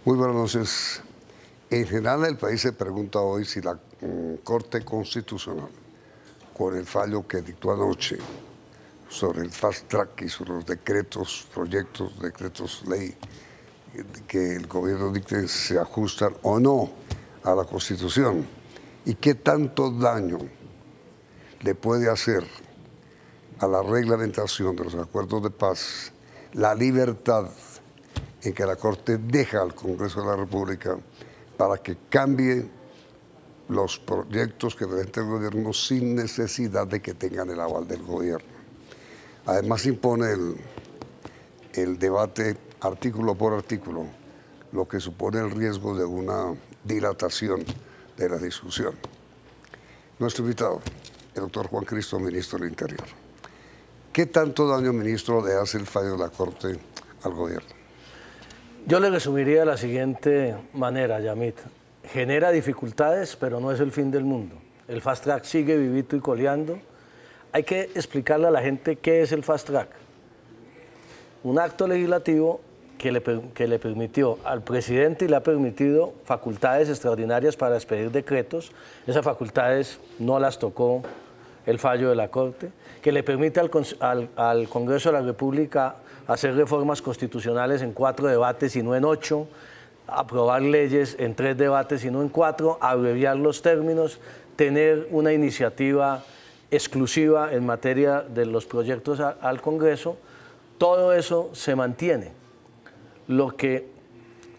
Muy buenas noches. En general, el país se pregunta hoy si la Corte Constitucional, con el fallo que dictó anoche sobre el fast track y sobre los decretos, proyectos, decretos ley que el gobierno dicte, se ajustan o no a la Constitución, y qué tanto daño le puede hacer a la reglamentación de los acuerdos de paz la libertad en que la Corte deja al Congreso de la República para que cambie los proyectos que presenta el gobierno sin necesidad de que tengan el aval del gobierno. Además impone el debate artículo por artículo, lo que supone el riesgo de una dilatación de la discusión. Nuestro invitado, el doctor Juan Cristo, ministro del Interior. ¿Qué tanto daño, ministro, le hace el fallo de la Corte al gobierno? Yo le resumiría de la siguiente manera, Yamit. Genera dificultades, pero no es el fin del mundo. El fast track sigue vivito y coleando. Hay que explicarle a la gente qué es el fast track. Un acto legislativo que le permitió al presidente y le ha permitido facultades extraordinarias para expedir decretos. Esas facultades no las tocó el fallo de la Corte, que le permite al Congreso de la República hacer reformas constitucionales en 4 debates y no en 8, aprobar leyes en 3 debates y no en 4, abreviar los términos, tener una iniciativa exclusiva en materia de los proyectos al Congreso. Todo eso se mantiene. Lo que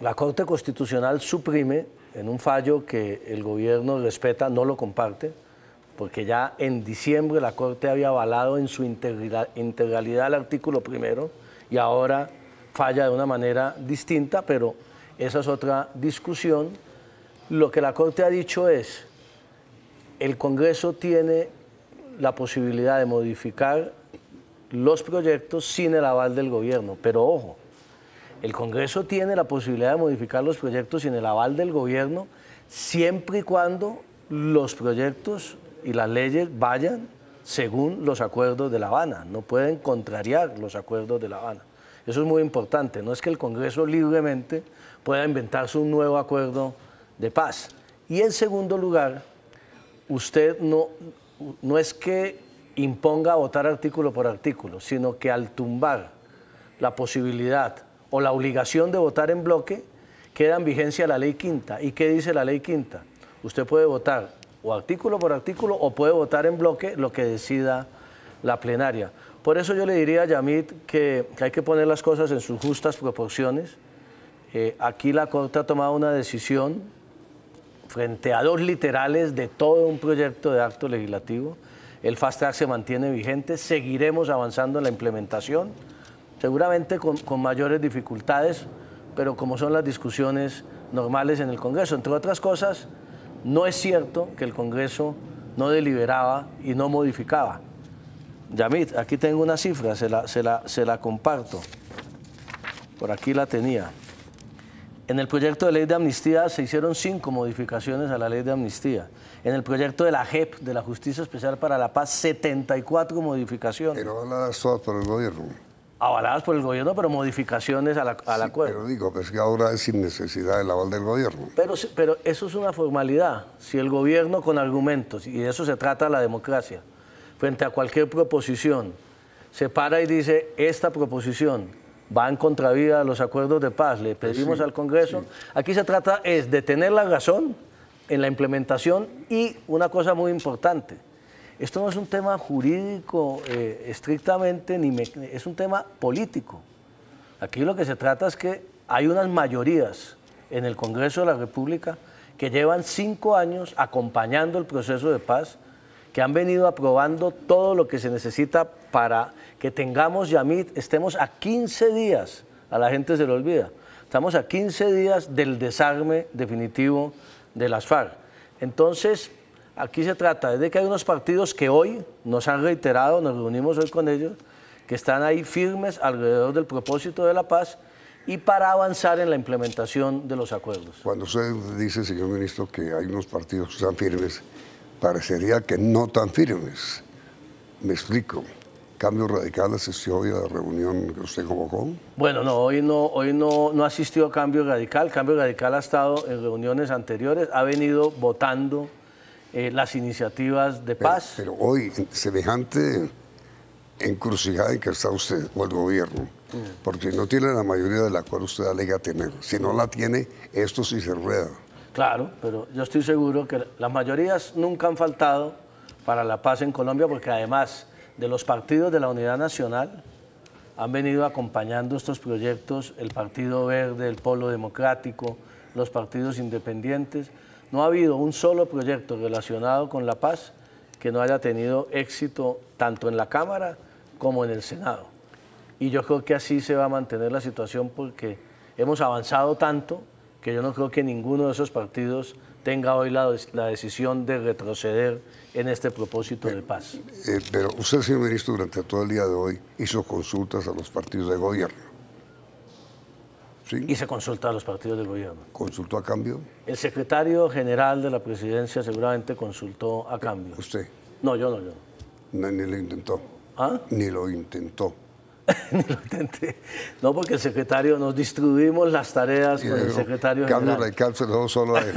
la Corte Constitucional suprime en un fallo que el gobierno respeta, no lo comparte, porque ya en diciembre la Corte había avalado en su integralidad el artículo primero y ahora falla de una manera distinta, pero esa es otra discusión. Lo que la Corte ha dicho es, el Congreso tiene la posibilidad de modificar los proyectos sin el aval del gobierno, pero ojo, el Congreso tiene la posibilidad de modificar los proyectos sin el aval del gobierno siempre y cuando los proyectos y las leyes vayan según los acuerdos de La Habana, no pueden contrariar los acuerdos de La Habana. Eso es muy importante, no es que el Congreso libremente pueda inventarse un nuevo acuerdo de paz. Y en segundo lugar, usted no es que imponga votar artículo por artículo, sino que al tumbar la posibilidad o la obligación de votar en bloque, queda en vigencia la ley quinta. ¿Y qué dice la ley quinta? Usted puede votar o artículo por artículo o puede votar en bloque lo que decida la plenaria. Por eso yo le diría a Yamit que hay que poner las cosas en sus justas proporciones. Aquí la Corte ha tomado una decisión frente a 2 literales de todo un proyecto de acto legislativo. El fast track se mantiene vigente, seguiremos avanzando en la implementación, seguramente con mayores dificultades, pero como son las discusiones normales en el Congreso. Entre otras cosas, no es cierto que el Congreso no deliberaba y no modificaba. Yamit, aquí tengo una cifra, se la comparto. Por aquí la tenía. En el proyecto de ley de amnistía se hicieron 5 modificaciones a la ley de amnistía. En el proyecto de la JEP, de la Justicia Especial para la Paz, 74 modificaciones. Pero avaladas todas por el gobierno. Avaladas por el gobierno, pero modificaciones al acuerdo. Pero digo, pues que ahora es sin necesidad del aval del gobierno. Pero eso es una formalidad. Si el gobierno con argumentos, y de eso se trata la democracia, frente a cualquier proposición, se para y dice, esta proposición va en contravía de los acuerdos de paz, le pedimos al Congreso. Aquí se trata es de tener la razón en la implementación y una cosa muy importante, esto no es un tema jurídico estrictamente, es un tema político. Aquí lo que se trata es que hay unas mayorías en el Congreso de la República que llevan 5 años acompañando el proceso de paz, que han venido aprobando todo lo que se necesita para que tengamos, Yamit, estemos a 15 días, a la gente se le olvida, estamos a 15 días del desarme definitivo de las FARC. Entonces, aquí se trata de que hay unos partidos que hoy nos han reiterado, nos reunimos hoy con ellos, que están ahí firmes alrededor del propósito de la paz y para avanzar en la implementación de los acuerdos. Cuando usted dice, señor ministro, que hay unos partidos que están firmes, parecería que no tan firmes. Me explico. Cambio Radical asistió hoy a la reunión que usted convocó? Bueno, no, hoy no asistió a Cambio Radical. Cambio Radical ha estado en reuniones anteriores, ha venido votando las iniciativas de paz. Pero hoy, en semejante encrucijada en que está usted o el gobierno, porque no tiene la mayoría de la cual usted alega tener. Si no la tiene, esto sí se rueda. Claro, pero yo estoy seguro que las mayorías nunca han faltado para la paz en Colombia, porque además de los partidos de la Unidad Nacional han venido acompañando estos proyectos, el Partido Verde, el Polo Democrático, los partidos independientes. No ha habido un solo proyecto relacionado con la paz que no haya tenido éxito tanto en la Cámara como en el Senado. Y yo creo que así se va a mantener la situación, porque hemos avanzado tanto que yo no creo que ninguno de esos partidos tenga hoy la decisión de retroceder en este propósito de paz. Pero usted, señor ministro, durante todo el día de hoy hizo consultas a los partidos de gobierno. ¿Sí? Y se consulta a los partidos del gobierno. ¿Consultó a Cambio? El secretario general de la presidencia seguramente consultó a Cambio. ¿Usted? No, yo no. No, ni lo intentó. ¿Ah? Ni lo intentó. Ni lo intenté. No, porque el secretario, nos distribuimos las tareas con el secretario general. Cambio Radical se lo dejó solo a él.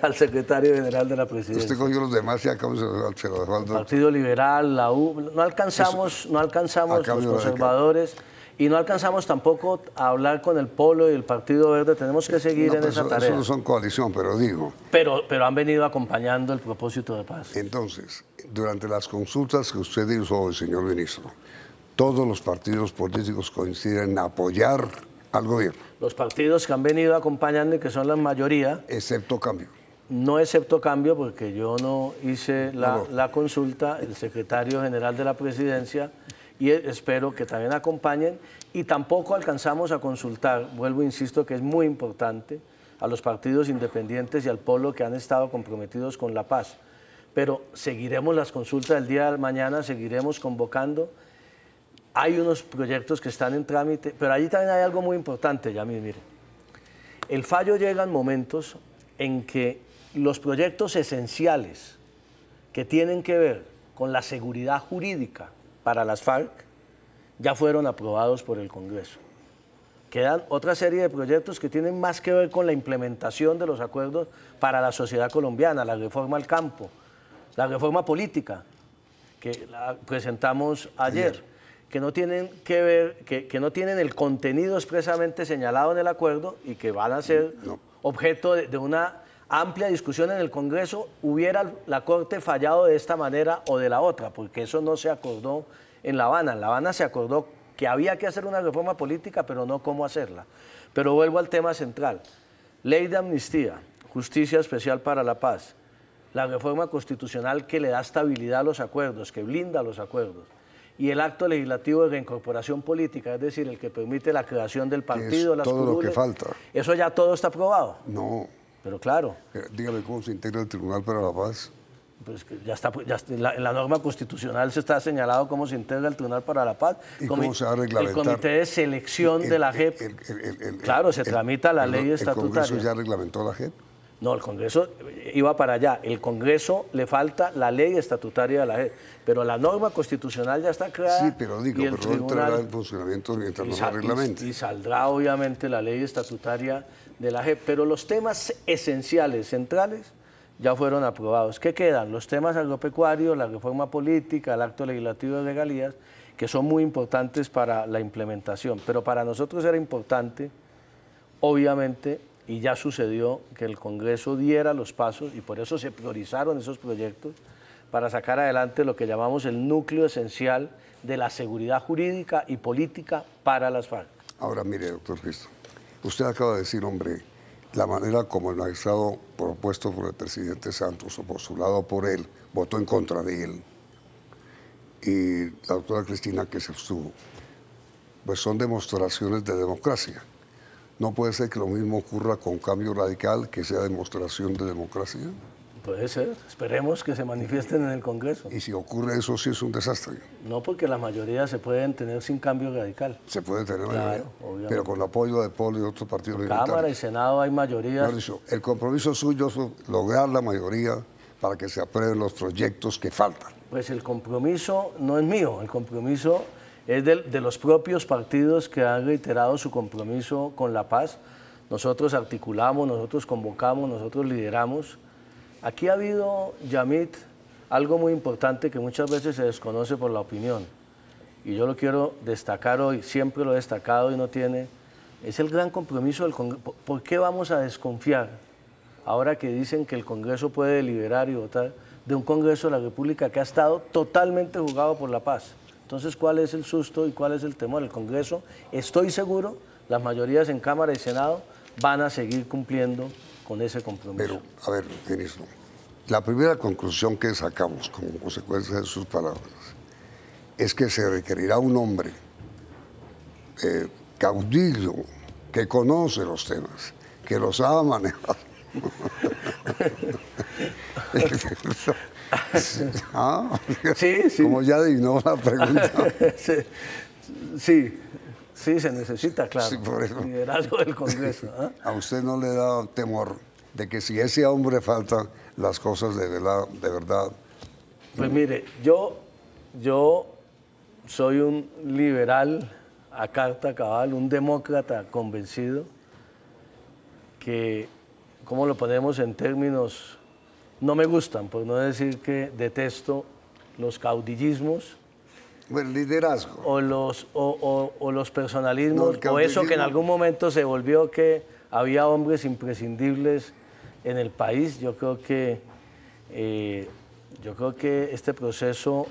Al secretario general de la presidencia. Usted cogió los demás y a Cambio se lo dejó al doctor. Partido Liberal, la U. No alcanzamos los conservadores. Y no alcanzamos tampoco a hablar con el Polo y el Partido Verde. Tenemos que seguir en esa tarea. Eso no son coalición, pero digo. Pero han venido acompañando el propósito de paz. Entonces, durante las consultas que usted hizo hoy, señor ministro, todos los partidos políticos coinciden en apoyar al gobierno. Los partidos que han venido acompañando y que son la mayoría. Excepto Cambio. No excepto Cambio, porque yo no hice la consulta, el secretario general de la presidencia, y espero que también acompañen. Y tampoco alcanzamos a consultar, vuelvo e insisto que es muy importante, a los partidos independientes y al Polo que han estado comprometidos con la paz. Pero seguiremos las consultas del día de mañana, seguiremos convocando. Hay unos proyectos que están en trámite, pero allí también hay algo muy importante, Yamil, mire. El fallo llega en momentos en que los proyectos esenciales que tienen que ver con la seguridad jurídica para las FARC ya fueron aprobados por el Congreso. Quedan otra serie de proyectos que tienen más que ver con la implementación de los acuerdos para la sociedad colombiana, la reforma al campo, la reforma política, que la presentamos ayer, que no tienen que ver, que no tienen el contenido expresamente señalado en el acuerdo y que van a ser objeto de una amplia discusión en el Congreso, hubiera la Corte fallado de esta manera o de la otra, porque eso no se acordó en La Habana. En La Habana se acordó que había que hacer una reforma política, pero no cómo hacerla. Pero vuelvo al tema central. Ley de amnistía, justicia especial para la paz, la reforma constitucional que le da estabilidad a los acuerdos, que blinda los acuerdos, y el acto legislativo de reincorporación política, es decir, el que permite la creación del partido, las todo curules, lo que falta. ¿Eso ya todo está aprobado? No. Pero claro. Dígame cómo se integra el Tribunal para la Paz. Pues que ya está, en la norma constitucional se está señalado cómo se integra el Tribunal para la Paz. ¿Y cómo se va a reglamentar? El Comité de Selección de la JEP. Claro, se tramita la ley estatutaria. ¿El Congreso ya reglamentó la JEP? No, el Congreso iba para allá. El Congreso le falta la ley estatutaria de la JEP. Pero la norma constitucional ya está creada. Sí, pero digo, pero no entrará en funcionamiento mientras no se reglamente. Y saldrá obviamente la ley estatutaria de la JEP. Pero los temas esenciales, centrales, ya fueron aprobados. ¿Qué quedan? Los temas agropecuarios, la reforma política, el acto legislativo de regalías, que son muy importantes para la implementación. Pero para nosotros era importante, obviamente, y ya sucedió, que el Congreso diera los pasos, y por eso se priorizaron esos proyectos, para sacar adelante lo que llamamos el núcleo esencial de la seguridad jurídica y política para las FARC. Ahora, mire, doctor Cristo, usted acaba de decir, hombre, la manera como el magistrado propuesto por el presidente Santos o postulado por él votó en contra de él y la doctora Cristina que se abstuvo, pues son demostraciones de democracia. ¿No puede ser que lo mismo ocurra con Cambio Radical, que sea demostración de democracia? Puede ser, esperemos que se manifiesten en el Congreso. Y si ocurre eso, sí es un desastre. No, porque la mayoría se pueden tener sin Cambio Radical. Se puede tener claro, mayoría, obviamente. Pero con el apoyo de Polo y otros partidos militares. Cámara y Senado hay mayorías. El compromiso suyo es lograr la mayoría para que se aprueben los proyectos que faltan. Pues el compromiso no es mío, el compromiso es de los propios partidos que han reiterado su compromiso con la paz. Nosotros articulamos, nosotros convocamos, nosotros lideramos. Aquí ha habido, Yamit, algo muy importante que muchas veces se desconoce por la opinión. Y yo lo quiero destacar hoy, siempre lo he destacado y no tiene... Es el gran compromiso del Congreso. ¿Por qué vamos a desconfiar, ahora que dicen que el Congreso puede deliberar y votar, de un Congreso de la República que ha estado totalmente jugado por la paz? Entonces, ¿cuál es el susto y cuál es el temor? El Congreso, estoy seguro, las mayorías en Cámara y Senado van a seguir cumpliendo con ese compromiso. Pero, a ver, ministro, la primera conclusión que sacamos como consecuencia de sus palabras es que se requerirá un hombre caudillo, que conoce los temas, que los sabe manejar. ¿Ah? Sí, sí. Como ya adivinó la pregunta. Sí, sí, se necesita, claro, Sí, por eso. liderazgo del Congreso. ¿Ah? ¿A usted no le da temor de que si ese hombre falta, las cosas de verdad? Pues mire, yo soy un liberal a carta cabal, un demócrata convencido que, ¿cómo lo ponemos en términos? No me gustan, por no decir que detesto los caudillismos. Bueno, liderazgo. O los personalismos, No, o eso que en algún momento se volvió que había hombres imprescindibles en el país. Yo creo que este proceso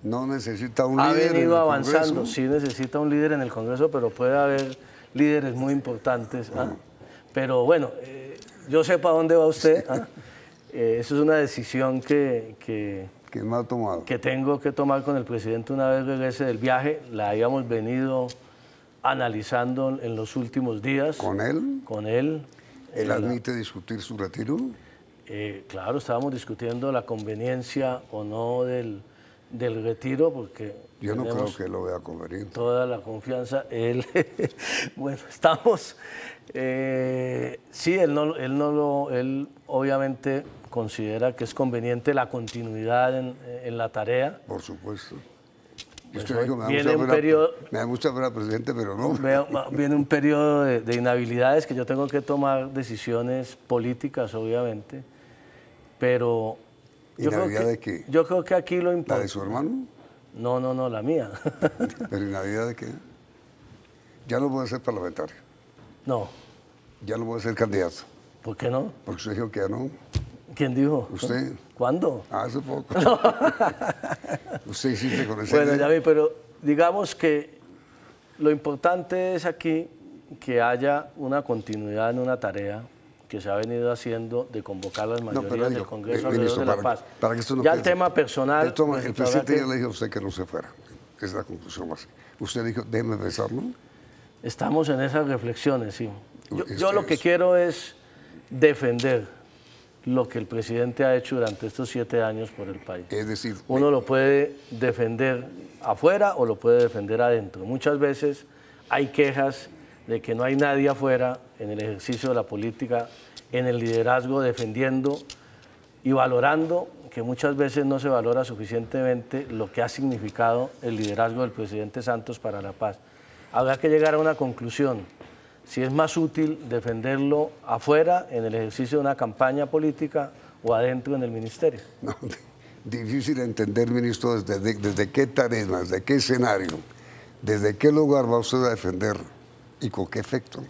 No necesita un ha líder en venido el avanzando. Congreso. Sí necesita un líder en el Congreso, pero puede haber líderes muy importantes. ¿Ah? Pero bueno, yo sé para dónde va usted. ¿Ah? Eso es una decisión Que me ha tomado. que tengo que tomar con el presidente una vez regrese del viaje. La habíamos venido analizando en los últimos días. ¿Con él? Con él. ¿Él admite discutir su retiro? Claro, estábamos discutiendo la conveniencia o no del retiro, porque Yo no creo tenemos que lo vea conveniente. toda la confianza. Él, bueno, estamos... sí, él obviamente considera que es conveniente la continuidad en la tarea. Por supuesto. Y Pues usted hoy dijo, viene un periodo- me da mucha pena, presidente, pero no. Viene un periodo de inhabilidades que yo tengo que tomar decisiones políticas, obviamente, pero ¿Inhabilidad de qué? yo creo que aquí lo ¿La importante... de su hermano? No, la mía. ¿Pero inhabilidad de qué? Ya no puede ser parlamentario. No, Ya no puede ser candidato. ¿por qué no? Porque usted dijo que ya no. ¿Quién dijo? ¿Usted? ¿Cuándo? Hace poco. Usted insiste con ese... Bueno, David, pero digamos que lo importante es aquí que haya una continuidad en una tarea que se ha venido haciendo de convocar las mayorías del Congreso alrededor de la paz. Para que esto no ya el piense. tema personal... pues, El presidente ya le dijo a usted que no se fuera. Esa es la conclusión más. Usted dijo, déjeme pensarlo. Estamos en esas reflexiones, sí. Es Yo que lo que quiero es defender lo que el presidente ha hecho durante estos 7 años por el país. Es decir, Uno lo puede defender afuera o lo puede defender adentro. Muchas veces hay quejas de que no hay nadie afuera en el ejercicio de la política, en el liderazgo, defendiendo y valorando, que muchas veces no se valora suficientemente lo que ha significado el liderazgo del presidente Santos para la paz. Habrá que llegar a una conclusión. Si es más útil defenderlo afuera, en el ejercicio de una campaña política, o adentro en el ministerio. no, difícil entender, ministro, desde qué terreno, desde qué escenario, desde qué lugar va usted a defender y con qué efecto.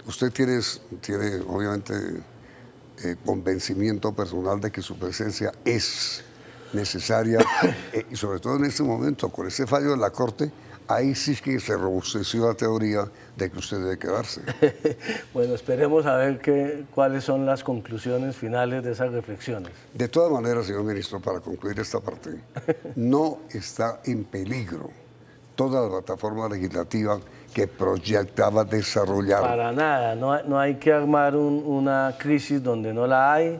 Usted tiene obviamente, convencimiento personal de que su presencia es necesaria y sobre todo en este momento, con ese fallo de la Corte, ahí sí que se robusteció la teoría de que usted debe quedarse. Bueno, esperemos a ver cuáles son las conclusiones finales de esas reflexiones. De todas maneras, señor ministro, para concluir esta parte, no está en peligro toda la plataforma legislativa que proyectaba desarrollar. Para nada, no hay que armar una crisis donde no la hay.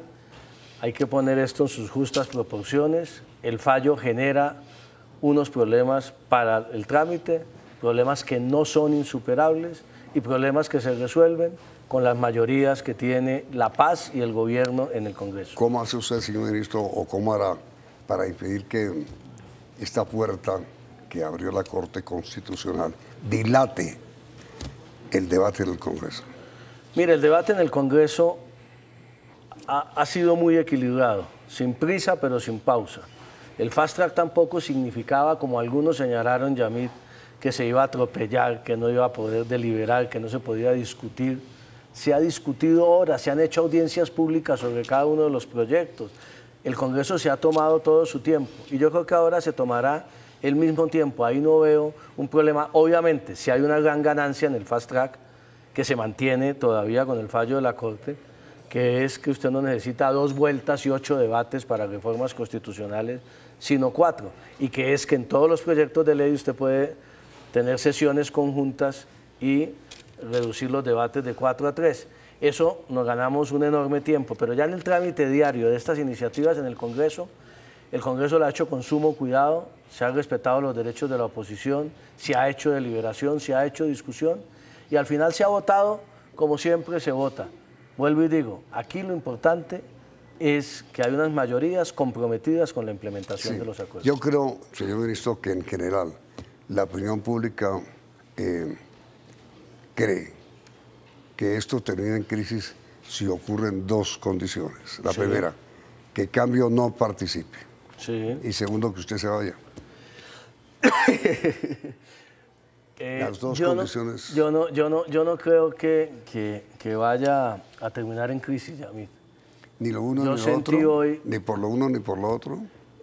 Hay que poner esto en sus justas proporciones. El fallo genera unos problemas para el trámite, problemas que no son insuperables y problemas que se resuelven con las mayorías que tiene la paz y el gobierno en el Congreso. ¿Cómo hace usted, señor ministro, o cómo hará para impedir que esta puerta que abrió la Corte Constitucional dilate el debate en el Congreso? Mire, el debate en el Congreso ha sido muy equilibrado, sin prisa pero sin pausa. El fast track tampoco significaba, como algunos señalaron, Yamit, que se iba a atropellar, que no iba a poder deliberar, que no se podía discutir. Se ha discutido ahora, se han hecho audiencias públicas sobre cada uno de los proyectos. El Congreso se ha tomado todo su tiempo y yo creo que ahora se tomará el mismo tiempo. Ahí no veo un problema. Obviamente, si hay una gran ganancia en el fast track, que se mantiene todavía con el fallo de la Corte, que es que usted no necesita 2 vueltas y 8 debates para reformas constitucionales, sino 4, y que es que en todos los proyectos de ley usted puede tener sesiones conjuntas y reducir los debates de 4 a 3. Eso nos ganamos un enorme tiempo, pero ya en el trámite diario de estas iniciativas en el Congreso lo ha hecho con sumo cuidado, se han respetado los derechos de la oposición, se ha hecho deliberación, se ha hecho discusión y al final se ha votado como siempre se vota. Vuelvo y digo, aquí lo importante es que hay unas mayorías comprometidas con la implementación de los acuerdos. Yo creo, señor ministro, que en general la opinión pública cree que esto termina en crisis si ocurren 2 condiciones. La primera, que Cambio no participe. Sí. Y segundo, que usted se vaya. Las 2 condiciones. Yo no creo que vaya a terminar en crisis, Yamit. Ni lo uno ni lo otro. Hoy, ni por lo uno ni por lo otro.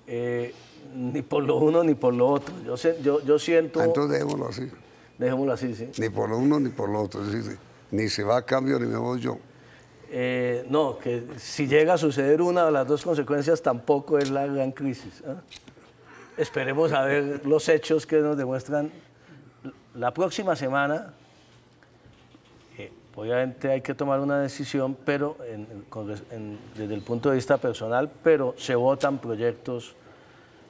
Ni por lo uno ni por lo otro. Yo siento. Entonces dejémoslo así. Dejémoslo así, sí. Ni por lo uno ni por lo otro. Es decir, ni se va a Cambio ni me voy yo. No, que si llega a suceder una de las 2 consecuencias tampoco es la gran crisis. Esperemos a ver los hechos que nos demuestran. La próxima semana, obviamente hay que tomar una decisión, pero desde el punto de vista personal, pero se votan proyectos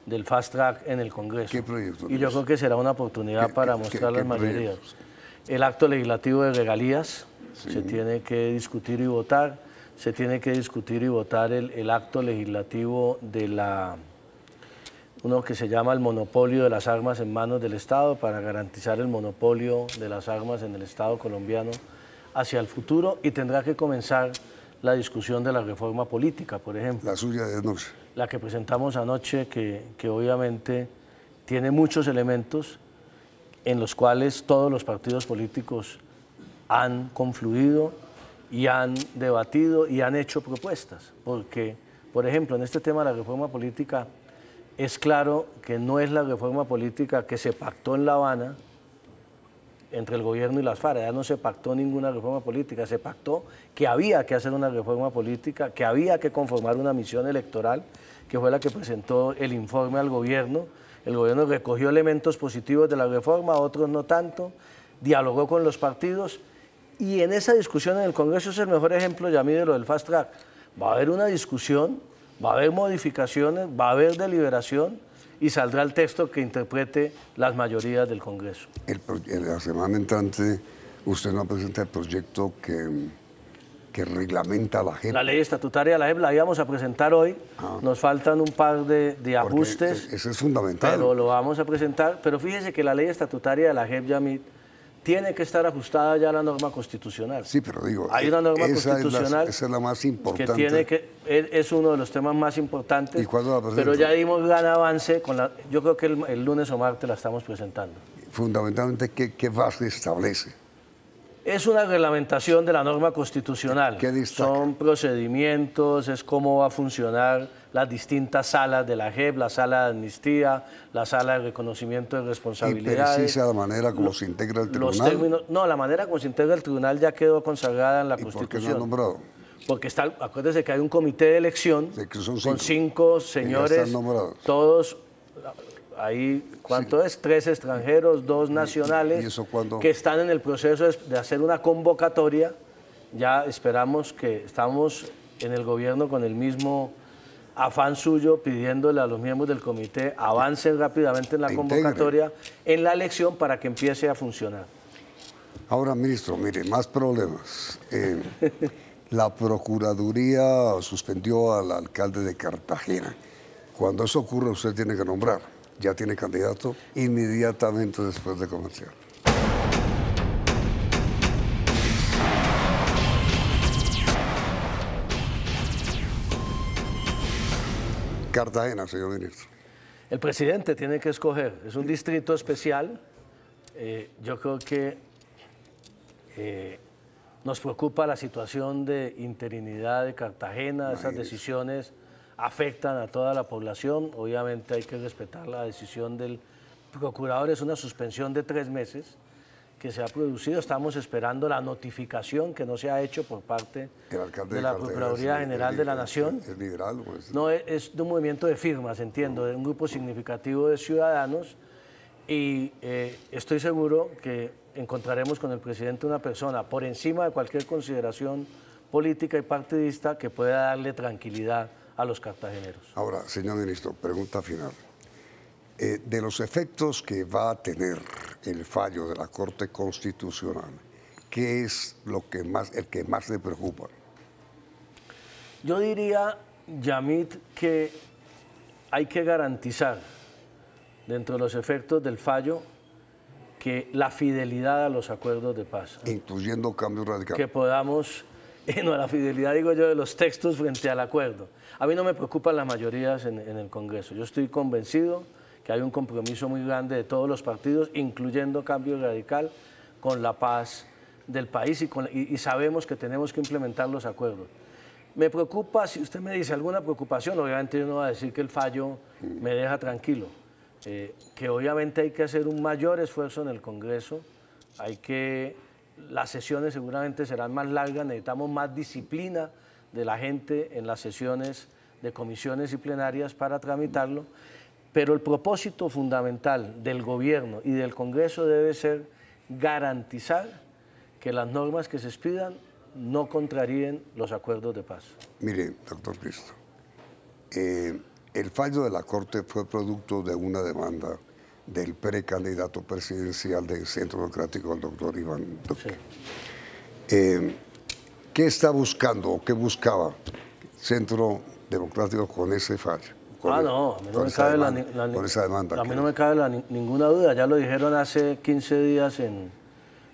del fast track en el Congreso. ¿Qué proyectos? Y yo creo que será una oportunidad para mostrar las mayorías. El acto legislativo de regalías se tiene que discutir y votar. Se tiene que discutir y votar el acto legislativo de uno que se llama el monopolio de las armas en manos del Estado para garantizar el monopolio de las armas en el Estado colombiano hacia el futuro, y tendrá que comenzar la discusión de la reforma política, por ejemplo. La suya de anoche. La que presentamos anoche, que obviamente tiene muchos elementos en los cuales todos los partidos políticos han confluido y han debatido y han hecho propuestas. Porque, por ejemplo, en este tema de la reforma política, es claro que no es la reforma política que se pactó en La Habana entre el gobierno y las FARC. Ya no se pactó ninguna reforma política, se pactó que había que hacer una reforma política, que había que conformar una misión electoral, que fue la que presentó el informe al gobierno. El gobierno recogió elementos positivos de la reforma, otros no tanto, dialogó con los partidos, y en esa discusión en el Congreso es el mejor ejemplo, ya de lo del fast track. Va a haber una discusión, va a haber modificaciones, va a haber deliberación y saldrá el texto que interprete las mayorías del Congreso. La semana entrante usted no presenta el proyecto que reglamenta la JEP. La ley estatutaria de la JEP la íbamos a presentar hoy. Nos faltan un par de ajustes. Eso es fundamental. Pero lo vamos a presentar. Pero fíjese que la ley estatutaria de la JEP, Yamit, tiene que estar ajustada ya a la norma constitucional. Sí, pero digo, hay una norma constitucional esa es la más importante. Es uno de los temas más importantes. ¿Y cuándo la presenta? Pero ya dimos gran avance. Yo creo que el lunes o martes la estamos presentando. Fundamentalmente, ¿qué base establece? Es una reglamentación de la norma constitucional. ¿Qué destaca? Son procedimientos, es cómo va a funcionar las distintas salas de la JEP, la sala de amnistía, la sala de reconocimiento de responsabilidades. ¿Y precisa la manera como se integra el tribunal? No, la manera como se integra el tribunal ya quedó consagrada en la Constitución. ¿Por qué no han nombrado? Porque acuérdese que hay un comité de elección con 5 señores, todos... Ahí, ¿cuánto es? 3 extranjeros, 2 nacionales, ¿Y eso cuándo? Que están en el proceso de hacer una convocatoria. Ya esperamos que estamos en el gobierno con el mismo afán suyo, pidiéndole a los miembros del comité avancen rápidamente en la convocatoria, en la elección, para que empiece a funcionar. Ahora, ministro, mire, más problemas. La Procuraduría suspendió al alcalde de Cartagena. Cuando eso ocurre, usted tiene que nombrar. Ya tiene candidato inmediatamente después de comercial. Cartagena, señor ministro. El presidente tiene que escoger. Es un distrito especial. Yo creo que nos preocupa la situación de interinidad de Cartagena. Esas decisiones afectan a toda la población. Obviamente hay que respetar la decisión del procurador. Es una suspensión de 3 meses que se ha producido. Estamos esperando la notificación que no se ha hecho por parte de la Procuraduría General de la Nación. ¿Es liberal? No, es de un movimiento de firmas, entiendo, de un grupo significativo de ciudadanos, y estoy seguro que encontraremos con el presidente una persona por encima de cualquier consideración política y partidista que pueda darle tranquilidad a los cartageneros. Ahora, señor ministro, pregunta final. De los efectos que va a tener el fallo de la Corte Constitucional, ¿qué es el que más le preocupa? Yo diría, Yamit, que hay que garantizar dentro de los efectos del fallo que la fidelidad a los acuerdos de paz. Incluyendo cambios radicales. Que podamos, no, la fidelidad, digo yo, de los textos frente al acuerdo. A mí no me preocupan las mayorías en el Congreso. Yo estoy convencido que hay un compromiso muy grande de todos los partidos, incluyendo Cambio Radical, con la paz del país y sabemos que tenemos que implementar los acuerdos. Me preocupa, si usted me dice alguna preocupación, obviamente yo no voy a decir que el fallo me deja tranquilo, que obviamente hay que hacer un mayor esfuerzo en el Congreso, las sesiones seguramente serán más largas, necesitamos más disciplina de la gente en las sesiones de comisiones y plenarias para tramitarlo, pero el propósito fundamental del gobierno y del Congreso debe ser garantizar que las normas que se expidan no contraríen los acuerdos de paz. Mire, doctor Cristo, el fallo de la Corte fue producto de una demanda del precandidato presidencial del Centro Democrático, el doctor Iván Duque. Sí. ¿Qué está buscando o qué buscaba Centro Democrático con ese fallo? No, a mí no me cabe ninguna duda. Ya lo dijeron hace 15 días en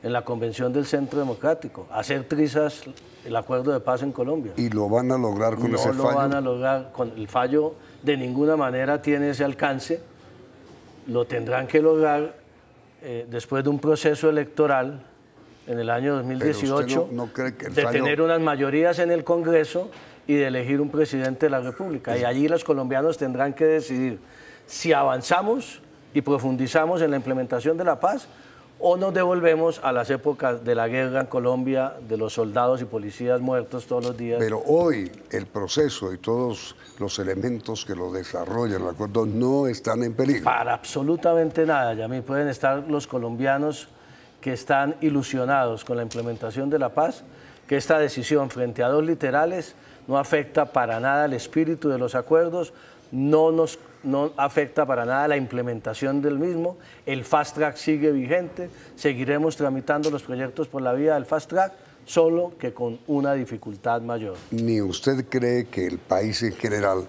la convención del Centro Democrático, hacer trizas el acuerdo de paz en Colombia. ¿Y lo van a lograr con ese fallo? No lo van a lograr con el fallo, de ninguna manera tiene ese alcance. Lo tendrán que lograr después de un proceso electoral en el año 2018, ¿no cree que el de fallo... tener unas mayorías en el Congreso y de elegir un presidente de la República. Y allí los colombianos tendrán que decidir si avanzamos y profundizamos en la implementación de la paz o nos devolvemos a las épocas de la guerra en Colombia, de los soldados y policías muertos todos los días. Pero hoy el proceso y todos los elementos que lo desarrollan, el acuerdo, no están en peligro. Para absolutamente nada, Yamil. Pueden estar los colombianos que están ilusionados con la implementación de la paz, que esta decisión frente a 2 literales no afecta para nada el espíritu de los acuerdos, no afecta para nada la implementación del mismo. El Fast Track sigue vigente, seguiremos tramitando los proyectos por la vía del Fast Track, solo que con una dificultad mayor. ¿Ni usted cree que el país en general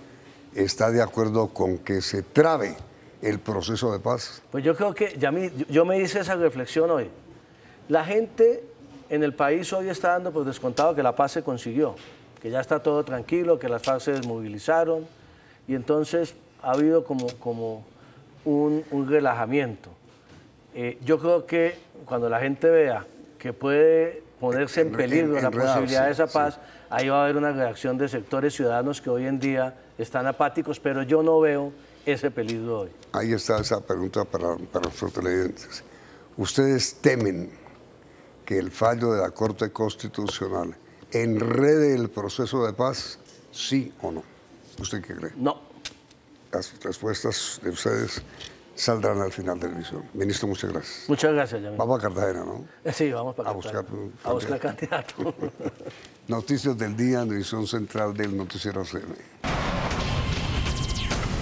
está de acuerdo con que se trabe el proceso de paz? Pues yo creo que, yo me hice esa reflexión hoy. La gente en el país hoy está dando por descontado que la paz se consiguió, que ya está todo tranquilo, que las FARC se desmovilizaron, y entonces ha habido como un relajamiento. Yo creo que cuando la gente vea que puede ponerse en peligro la posibilidad de esa paz, ahí va a haber una reacción de sectores ciudadanos que hoy en día están apáticos, pero yo no veo ese peligro hoy. Ahí está esa pregunta para nuestros televidentes. ¿Ustedes temen que el fallo de la Corte Constitucional enrede el proceso de paz, sí o no? ¿Usted qué cree? No. Las respuestas de ustedes saldrán al final de la emisión. Ministro, muchas gracias. Muchas gracias, Yamil. Vamos a Cartagena, ¿no? Sí, vamos para Cartagena. A buscar candidato. Noticias del día en la edición central del Noticiero CM.